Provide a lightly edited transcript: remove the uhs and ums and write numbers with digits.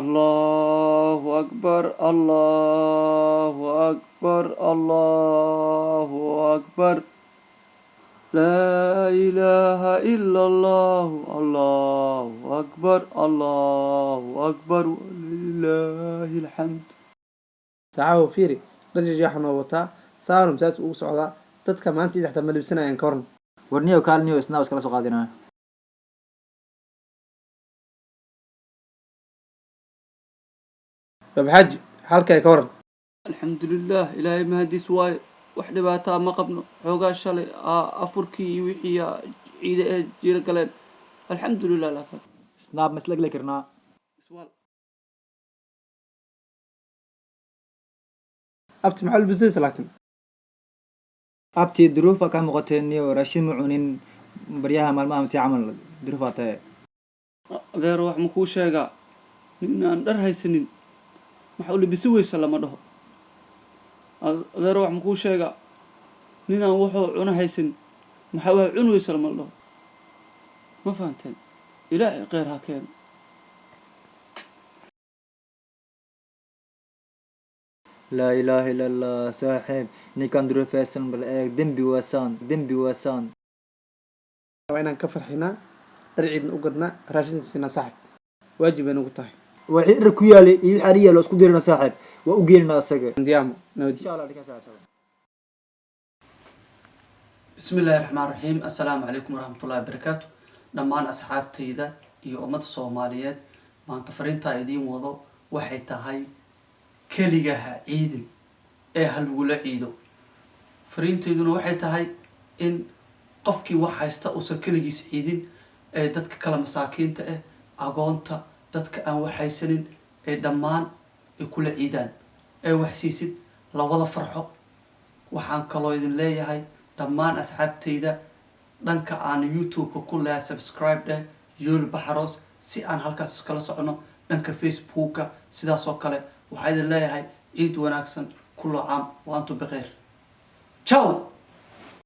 الله أكبر الله أكبر الله أكبر لا إله إلا الله الله أكبر الله أكبر ولله الحمد. ساعة فيري رجع جاحنا وطا صار مسات وصعدا dadka maanta idin xataa malibsanayaan ka waran warniyo kaalniyo isna iskala soo qaadinaa babxaji halkay ka waran الحمد لله إلهي مهدي سواي وحدة باتا ما قبنا حوقا شالي أفركي وحي عيدة جيرة قلين الحمد لله لك snaab maslagli karnaa سوال abti maxaa labisaysa laakiin abtii duruufa ka muuqateeniyo raashin ma cunin baryaha maalmaha masi camal duruufa tae adeer wax ma kuu sheegaa nin aan dhar haysanin maxaa u labisi weysa lama dhaho adeer wax ma kuu sheegaa nin aan wuxuu cuno haysanin maxaa wax cuni weysa lama dhaho ma fahanteen ilaahay kheyr ha keeno laa ilaaha ila allah saaxiib ninkan duruufaysan bal eeg dembi waasaan waa inaan ka farxinaa dhar ciidna u gadnaa raashinkiisina saaxib waajib bay nagu tahay waa ciid dhar ku yaalay iyo wixii ariya loo isku dirina saaxiib waa u geenina asaga ndiyaamo nabadi insha allah dhiga saaxiib بسم الله الرحمن الرحيم السلام عليكم ورحمة الله وبركاته دمان أصحاب تيدا iyo ummadda Soomaaliyeed maanta fariinta idin wado waxay tahay kaligaha ciidan ee halwula ciido fariinteeduna waxay tahay in qofkii wax haysta oo kaligiis ciidin ee dadka kala masaakiinta ah agoonta dadka aan wax haysanin ee dhammaan ay kula ciidaan ee wax siisid la wada farxo waxaan kaloo idin leeyahay dhammaan asxaabtayda dhanka aan YouTube ku leeyahay subscribe يول بحروس سي أن هالكاس كلا صعنا دنك فيسبوك سيدا سوكله وحيد الله هاي عيد وناكسن كل عام وأنتم بخير. تشاو.